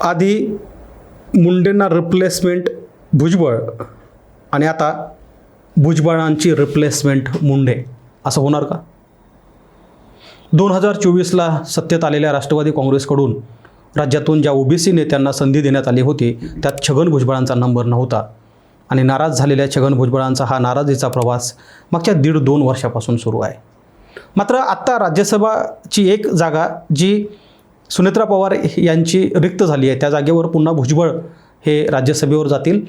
आधी मुंडेंना रिप्लेसमेंट भुजबळ आणि आता भुजबळांची रिप्लेसमेंट मुंडे असं होणार का? 2024ला सत्तेत आलेल्या राष्ट्रवादी काँग्रेसकडून राज्यातून ज्या ओबीसी नेत्यांना संधी देण्यात आली होती त्यात छगन भुजबळांचा नंबर नव्हता आणि नाराज झालेल्या छगन भुजबळांचा हा नाराजीचा प्रवास मागच्या 1.5-2 वर्षापासून सुरू आहे. मात्र आत्ता राज्यसभाची एक जागा जी सुनेत्रा पवार यांची रिक्त झाली आहे त्या जागेवर पुन्हा भुजबळ हे राज्यसभेवर जातील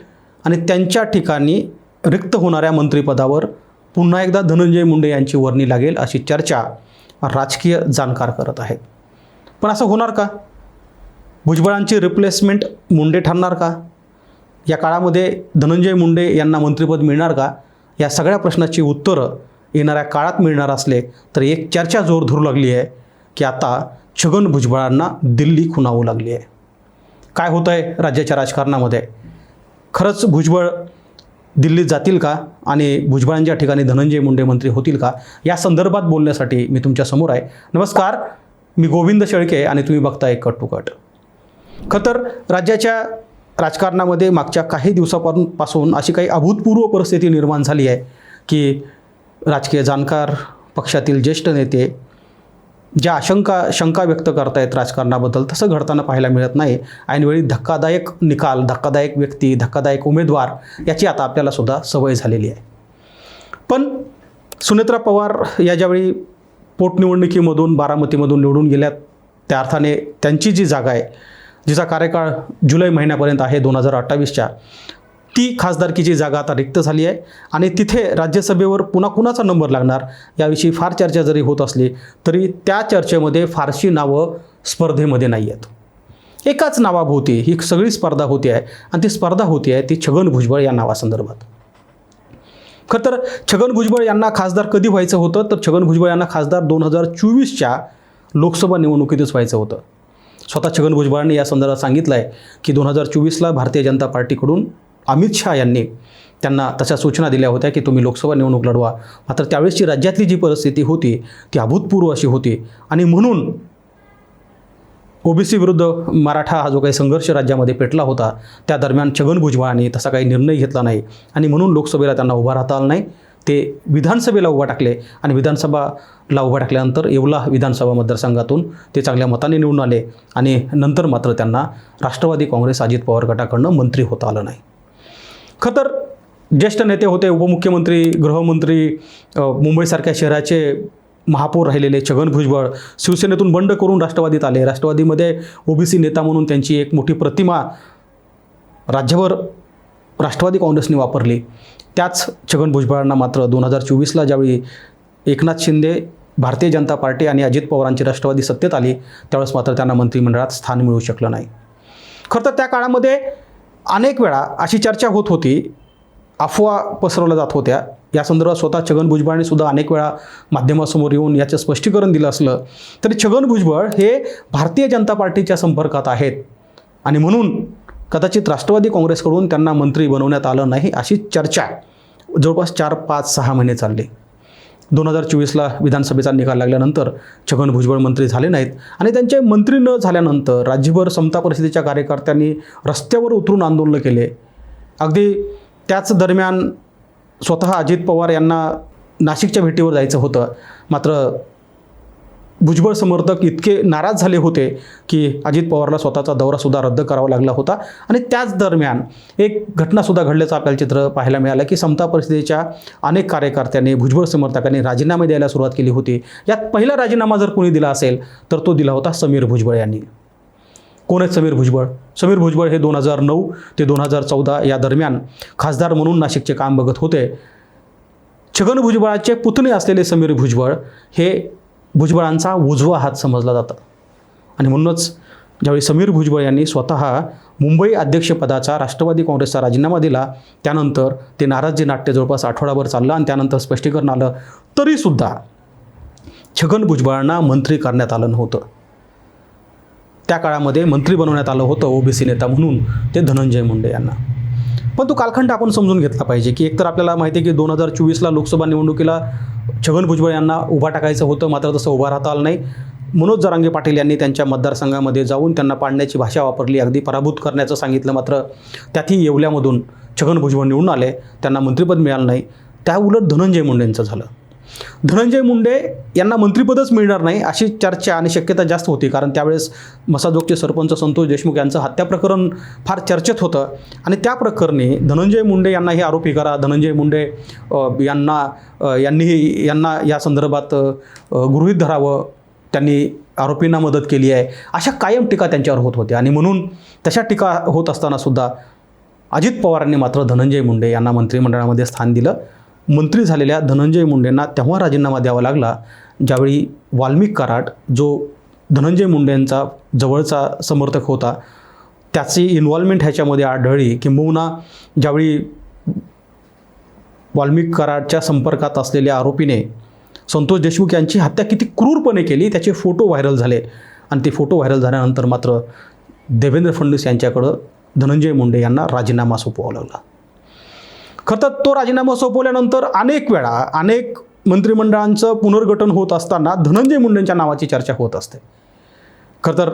आणि त्यांच्या ठिकाणी रिक्त होणाऱ्या मंत्रिपदावर पुन्हा एकदा धनंजय मुंडे यांची वर्णी लागेल अशी चर्चा राजकीय जाणकार करत आहेत. पण असं होणार का? भुजबळांची रिप्लेसमेंट मुंडे ठरणार का? या काळामध्ये धनंजय मुंडे यांना मंत्रिपद मिळणार का? या सगळ्या प्रश्नाची उत्तरं येणाऱ्या काळात मिळणार असले तर एक चर्चा जोर धरू लागली आहे की आता छगन भुजबळांना दिल्ली खुणावू लागली आहे. काय होतं आहे राज्याच्या राजकारणामध्ये? खरंच भुजबळ दिल्लीत जातील का आणि भुजबळांच्या ठिकाणी धनंजय मुंडे मंत्री होतील का? या संदर्भात बोलण्यासाठी मी तुमच्यासमोर आहे. नमस्कार, मी गोविंद शेळके आणि तुम्ही बघताय कट टू कट. खरं तर राज्याच्या राजकारणामध्ये मागच्या काही दिवसापासून अशी काही अभूतपूर्व परिस्थिती निर्माण झाली आहे की राजकीय जाणकार, पक्षातील ज्येष्ठ नेते ज्या शंका व्यक्त करतायत राजकारणाबद्दल तसं घडताना पाहायला मिळत नाही. ऐनवेळी धक्कादायक निकाल, धक्कादायक व्यक्ती, धक्कादायक उमेदवार याची आता आपल्याला सुद्धा सवय झालेली आहे. पण सुनेत्रा पवार या ज्यावेळी पोटनिवडणुकीमधून बारामतीमधून निवडून गेल्यात त्या अर्थाने त्यांची जी जागा आहे, जिचा कार्यकाळ जुलै महिन्यापर्यंत आहे 2028च्या, ती खासदारकीची जागा आता रिक्त झाली आहे आणि तिथे राज्यसभेवर पुन्हा कुणाचा नंबर लागणार याविषयी फार चर्चा जरी होत असली तरी त्या चर्चेमध्ये फारशी नावं स्पर्धेमध्ये नाही आहेत. एकाच नावाभोवती ही सगळी स्पर्धा होती आहे आणि ती स्पर्धा होती आहे ती छगन भुजबळ या नावासंदर्भात. खरं तर छगन भुजबळ यांना खासदार कधी व्हायचं होतं तर छगन भुजबळ यांना खासदार 2024च्या लोकसभा निवडणुकीतच व्हायचं होतं. स्वतः छगन भुजबळांनी या संदर्भात सांगितलं आहे की 2024ला भारतीय जनता पार्टीकडून अमित शहा यांनी त्यांना तशा सूचना दिल्या होत्या की तुम्ही लोकसभा निवडणूक लढवा. मात्र त्यावेळेसची राज्यातली जी परिस्थिती होती ती अभूतपूर्व अशी होती आणि म्हणून ओबीसी विरुद्ध मराठा हा जो काही संघर्ष राज्यामध्ये पेटला होता त्या दरम्यान छगन भुजबळांनी तसा काही निर्णय घेतला नाही आणि म्हणून लोकसभेला त्यांना उभा राहता आलं नाही. ते विधानसभेला उभा टाकले आणि विधानसभाला उभा टाकल्यानंतर येवला विधानसभा मतदारसंघातून ते चांगल्या मताने निवडून आले आणि नंतर मात्र त्यांना राष्ट्रवादी काँग्रेस अजित पवार गटाकडनं मंत्री होता आलं नाही. खरं तर ज्येष्ठ नेते होते, उपमुख्यमंत्री, गृहमंत्री, मुंबईसारख्या शहराचे महापौर राहिलेले छगन भुजबळ शिवसेनेतून बंड करून राष्ट्रवादीत आले. राष्ट्रवादीमध्ये ओबीसी नेता म्हणून त्यांची एक मोठी प्रतिमा राज्यभर राष्ट्रवादी काँग्रेसने वापरली. त्याच छगन भुजबळांना मात्र 2024ला ज्यावेळी एकनाथ शिंदे, भारतीय जनता पार्टी आणि अजित पवारांची राष्ट्रवादी सत्तेत आली त्यावेळेस मात्र त्यांना मंत्रिमंडळात स्थान मिळू शकलं नाही. खरं तर त्या काळामध्ये अनेक वेळा अशी चर्चा होत होती, अफवा पसरवल्या जात होत्या. या संदर्भात स्वतः छगन भुजबळांनी सुद्धा अनेक वेळा माध्यमासमोर येऊन याचं स्पष्टीकरण दिलं असलं तरी छगन भुजबळ हे भारतीय जनता पार्टीच्या संपर्कात आहेत आणि म्हणून कदाचित राष्ट्रवादी काँग्रेसकडून त्यांना मंत्री बनवण्यात आलं नाही अशी चर्चा जवळपास 4-5-6 महिने चालली. 2024ला विधानसभेचा निकाल लागल्यानंतर छगन भुजबळ मंत्री झाले नाहीत आणि त्यांचे मंत्री न झाल्यानंतर राज्यभर समता परिषदेच्या कार्यकर्त्यांनी रस्त्यावर उतरून आंदोलन केले. अगदी त्याच दरम्यान स्वतः अजित पवार यांना नाशिकच्या भेटीवर जायचं होतं. मात्र भुजबळ समर्थक इतके नाराज झाले होते की अजित पवारला स्वतःचा दौरासुद्धा रद्द करावा लागला होता आणि त्याच दरम्यान एक घटनासुद्धा घडल्याचं आपल्याला चित्र पाहायला मिळालं की समता परिषदेच्या अनेक कार्यकर्त्यांनी, भुजबळ समर्थकांनी राजीनामे द्यायला सुरुवात केली होती. यात पहिला राजीनामा जर कोणी दिला असेल तर तो दिला होता समीर भुजबळ यांनी. कोण आहेत समीर भुजबळ? समीर भुजबळ हे 2009 ते 2014 या दरम्यान खासदार म्हणून नाशिकचे काम बघत होते. छगन भुजबळाचे पुतणे असलेले समीर भुजबळ हे भुजबळांचा उजवा हात समजला जातं आणि म्हणूनच ज्यावेळी समीर भुजबळ यांनी स्वतः मुंबई अध्यक्षपदाचा राष्ट्रवादी काँग्रेसचा राजीनामा दिला त्यानंतर ते नाराजी नाट्य जवळपास आठवडाभर चाललं आणि त्यानंतर स्पष्टीकरण आलं तरीसुद्धा छगन भुजबळांना मंत्री करण्यात आलं नव्हतं. त्या काळामध्ये मंत्री बनवण्यात आलं होतं ओबीसी नेता म्हणून ते धनंजय मुंडे यांना. पण तो कालखंड आपण समजून घेतला पाहिजे की एकतर आपल्याला माहिती आहे की 2024ला लोकसभा निवडणुकीला छगन भुजबळ यांना उभा टाकायचं होतं मात्र तसं उभा राहता आलं नाही. मनोज जरांगे पाटील यांनी त्यांच्या मतदारसंघामध्ये जाऊन त्यांना पाडण्याची भाषा वापरली, अगदी पराभूत करण्याचं सांगितलं. मात्र त्यातही येवल्यामधून छगन भुजबळ निवडून आले, त्यांना मंत्रिपद मिळालं नाही. त्या उलट धनंजय मुंडेंचं झालं. धनंजय मुंडे यांना मंत्रिपदच मिळणार नाही अशी चर्चा आणि शक्यता जास्त होती, कारण त्यावेळेस मसाजोगचे सरपंच संतोष देशमुख यांचं हत्या प्रकरण फार चर्चेत होतं. आणि त्या प्रकरणी धनंजय मुंडे यांनाही आरोपी करा, धनंजय मुंडे यांना या संदर्भात गृहीत धरावं, त्यांनी आरोपींना मदत केली आहे, अशा कायम टीका त्यांच्यावर होत होत्या. आणि म्हणून तशा टीका होत असताना सुद्धा अजित पवारांनी मात्र धनंजय मुंडे यांना मंत्रिमंडळामध्ये स्थान दिलं. मंत्री झालेल्या धनंजय मुंडेंना तेव्हा राजीनामा द्यावा लागला ज्यावेळी वाल्मिक कराड, जो धनंजय मुंडेंचा जवळचा समर्थक होता, त्याची इन्व्हॉल्वमेंट ह्याच्यामध्ये आढळली. किंबहुना ज्यावेळी वाल्मिक कराडच्या संपर्कात असलेल्या आरोपीने संतोष देशमुख यांची हत्या किती क्रूरपणे केली त्याचे फोटो व्हायरल झाले. आणि ते फोटो व्हायरल झाल्यानंतर मात्र देवेंद्र फडणवीस यांच्याकडं धनंजय मुंडे यांना राजीनामा सोपवावा लागला. खरं तर तो राजीनामा सोपवल्यानंतर अनेक मंत्रिमंडळांचं पुनर्गठन होत असताना धनंजय मुंडेंच्या नावाची चर्चा होत असते. खरं तर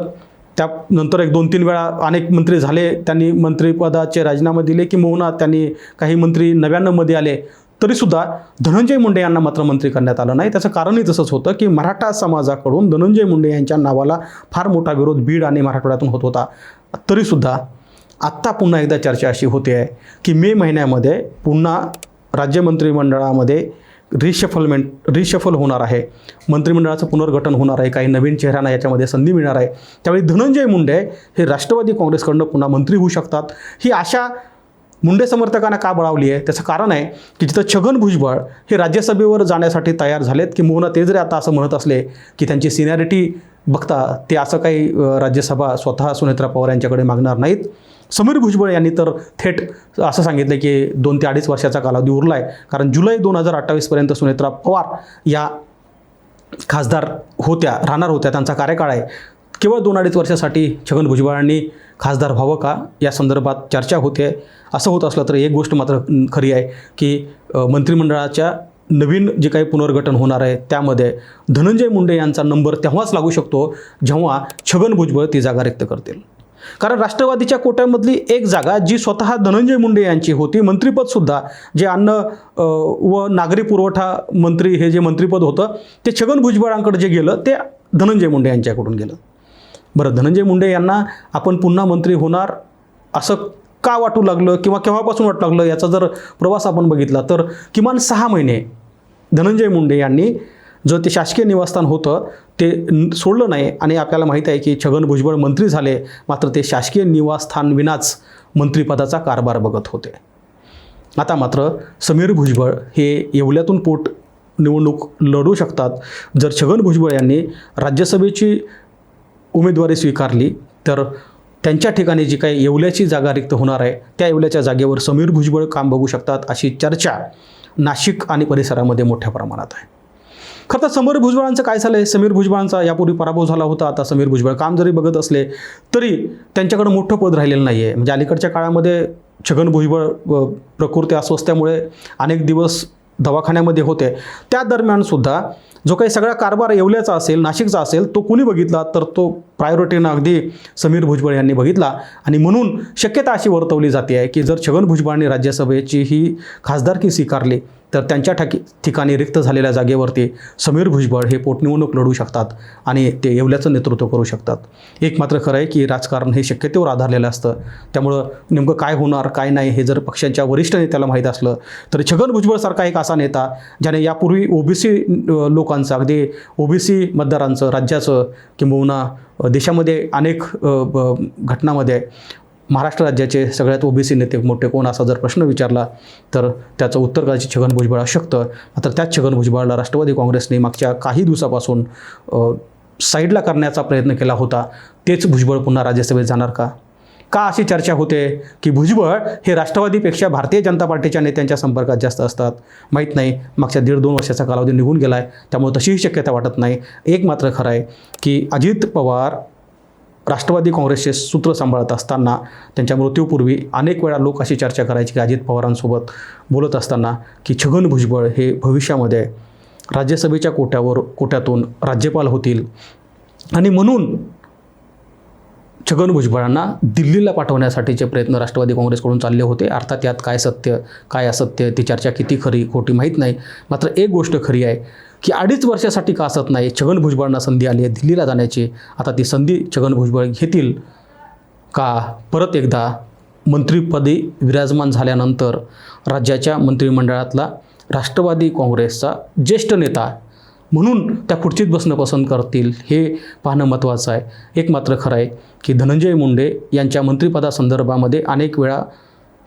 त्यानंतर 1-2-3 वेळा अनेक मंत्री झाले, त्यांनी मंत्रिपदाचे राजीनामे दिले, किंबहुना त्यांनी काही मंत्री नव्यानं मध्ये आले, तरीसुद्धा धनंजय मुंडे यांना मात्र मंत्री करण्यात आलं नाही. त्याचं कारणही तसंच होतं की मराठा समाजाकडून धनंजय मुंडे यांच्या नावाला फार मोठा विरोध बीड आणि मराठवाड्यातून होत होता. तरीसुद्धा आत्ता पुन्हा एकदा चर्चा अशी होते आहे की मे महिन्यामध्ये पुन्हा राज्य मंत्रिमंडळामध्ये रिशफल होणार आहे, मंत्रिमंडळाचं पुनर्गठन होणार आहे, काही नवीन चेहऱ्यांना याच्यामध्ये संधी मिळणार आहे. त्यावेळी धनंजय मुंडे हे राष्ट्रवादी काँग्रेसकडनं पुन्हा मंत्री होऊ शकतात. ही आशा मुंडे समर्थकांना का बळावली आहे? त्याचं कारण आहे की जिथं छगन भुजबळ हे राज्यसभेवर जाण्यासाठी तयार झालेत, किंबहुना ते जरी आता असं म्हणत असले की त्यांची सिनियरिटी बघता ते असं काही राज्यसभा स्वतः सुनेत्रा पवार यांच्याकडे मागणार नाहीत. समीर भुजबळ यांनी तर थेट असं सांगितलं की 2 ते 2.5 वर्षाचा कालावधी उरला आहे, कारण जुलै 2028पर्यंत सुनेत्रा पवार या खासदार राहणार होत्या, त्यांचा कार्यकाळ आहे. केवळ 2-2.5 वर्षासाठी छगन भुजबळांनी खासदार व्हावं का या संदर्भात चर्चा होते. असं होत असलं तर एक गोष्ट मात्र खरी आहे की मंत्रिमंडळाच्या नवीन जे काही पुनर्गठन होणार आहे त्यामध्ये धनंजय मुंडे यांचा नंबर तेव्हाच लागू शकतो जेव्हा छगन भुजबळ ती जागा रिक्त करतील. कारण राष्ट्रवादीच्या कोट्यामधली एक जागा जी स्वतः धनंजय मुंडे यांची होती, मंत्रिपदसुद्धा जे अन्न व नागरी पुरवठा मंत्री हे जे मंत्रिपद होतं ते छगन भुजबळांकडे जे गेलं ते धनंजय मुंडे यांच्याकडून गेलं. बरं, धनंजय मुंडे यांना आपण पुन्हा मंत्री होणार असं का वाटू लागलं किंवा केव्हापासून वाटू लागलं याचा जर प्रवास आपण बघितला तर किमान 6 महिने धनंजय मुंडे यांनी जो ते शासकीय निवासस्थान होतं ते सोडलं नाही. आणि आपल्याला माहीत आहे की छगन भुजबळ मंत्री झाले, मात्र ते शासकीय निवासस्थान विनाच मंत्रिपदाचा कारभार बघत होते. आता मात्र समीर भुजबळ हे येवल्यातून निवडणूक लढू शकतात. जर छगन भुजबळ यांनी राज्यसभेची उमेदवारी स्वीकारली तर त्यांच्या ठिकाणी जी काही येवल्याची जागा रिक्त होणार आहे त्या येवल्याच्या जागेवर समीर भुजबळ काम बघू शकतात अशी चर्चा नाशिक आणि परिसरामध्ये मोठ्या प्रमाणात आहे. खरं तर समीर भुजबळांचं काय झालं आहे? समीर भुजबळांचा यापूर्वी पराभव झाला होता. आता समीर भुजबळ काम जरी बघत असले तरी त्यांच्याकडे मोठं पद राहिलेलं नाही आहे. म्हणजे अलीकडच्या काळामध्ये छगन भुजबळ प्रकृती अस्वस्थ्यामुळे अनेक दिवस दवाखान्यामध्ये होते. त्या दरम्यानसुद्धा जो काही सगळा कारभार येवल्याचा असेल, नाशिकचा असेल, तो कुणी बघितला तर तो प्रायोरिटीनं अगदी समीर भुजबळ यांनी बघितला. आणि म्हणून शक्यता अशी वर्तवली जाते आहे की जर छगन भुजबळांनी राज्यसभेची ही खासदारकी स्वीकारली तर त्यांच्या ठिकाणी रिक्त झालेल्या जागेवरती समीर भुजबळ हे पोटनिवडणूक लढू शकतात आणि ते येवल्याचं नेतृत्व करू शकतात. एक मात्र खरं आहे की राजकारण हे शक्यतेवर आधारलेलं असतं. त्यामुळं नेमकं काय होणार काय नाही हे जर पक्षांच्या वरिष्ठ नेत्याला माहीत असलं तर छगन भुजबळसारखा एक असा नेता ज्याने यापूर्वी ओबीसी लोकांचं, अगदी ओबीसी मतदारांचं, राज्याचं किंबहुना देशामध्ये अनेक घटनामध्ये महाराष्ट्र राज्याचे सगळ्यात ओबीसी नेते मोठे कोण असा जर प्रश्न विचारला तर त्याचं उत्तर कदाचित छगन भुजबळ असू शकतं. मात्र त्याच छगन भुजबळला राष्ट्रवादी काँग्रेसने मागच्या काही दिवसापासून साईडला करण्याचा प्रयत्न केला होता. तेच भुजबळ पुन्हा राज्यसभेत जाणार का अशी चर्चा होते की भुजबळ हे राष्ट्रवादीपेक्षा भारतीय जनता पार्टीच्या नेत्यांच्या संपर्कात जास्त असतात. माहीत नाही, मागच्या 1.5-2 वर्षाचा कालावधी निघून गेला आहे, त्यामुळे तशीही शक्यता वाटत नाही. एक मात्र खरं आहे की अजित पवार राष्ट्रवादी काँग्रेसचे सूत्र सांभाळत असताना त्यांच्या मृत्यूपूर्वी अनेक वेळा लोक अशी चर्चा करायची की अजित पवारांसोबत बोलत असताना की छगन भुजबळ हे भविष्यामध्ये राज्यसभेच्या कोट्यातून राज्यपाल होतील आणि म्हणून छगन भुजबळांना दिल्लीला पाठवण्यासाठीचे प्रयत्न राष्ट्रवादी काँग्रेसकडून चालले होते. अर्थात यात काय सत्य काय असत्य ती चर्चा किती खरी खोटी माहीत नाही. मात्र एक गोष्ट खरी आहे की 2.5 वर्षासाठी का असत नाही छगन भुजबळांना संधी आली आहे दिल्लीला जाण्याची. आता ती संधी छगन भुजबळ घेतील का? परत एकदा मंत्रिपदी विराजमान झाल्यानंतर राज्याच्या मंत्रिमंडळातला राष्ट्रवादी काँग्रेसचा ज्येष्ठ नेता म्हणून त्या खुर्चीत बसणं पसंत करतील हे पाहणं महत्त्वाचं आहे. एक मात्र खरं आहे की धनंजय मुंडे यांच्या मंत्रिपदासंदर्भामध्ये अनेक वेळा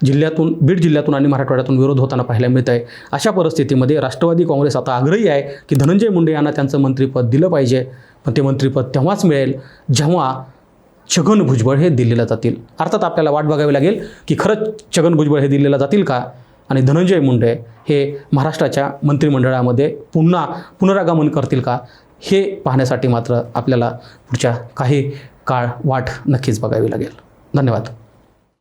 बीड जिल्ह्यातून आणि मराठवाड्यातून विरोध होताना पाहायला मिळत आहे. अशा परिस्थितीमध्ये राष्ट्रवादी काँग्रेस आता आग्रही आहे की धनंजय मुंडे यांना त्यांचं मंत्रिपद दिलं पाहिजे. पण ते मंत्रिपद तेव्हाच मिळेल जेव्हा छगन भुजबळ हे दिल्लीला जातील. अर्थात आपल्याला वाट बघावी लागेल की खरंच छगन भुजबळ हे दिल्लीला जातील का आणि धनंजय मुंडे हे महाराष्ट्राच्या मंत्रिमंडळामध्ये पुनरागमन करतील का हे पाहण्यासाठी मात्र आपल्याला पुढच्या काही काळ वाट नक्कीच बघावी लागेल. धन्यवाद.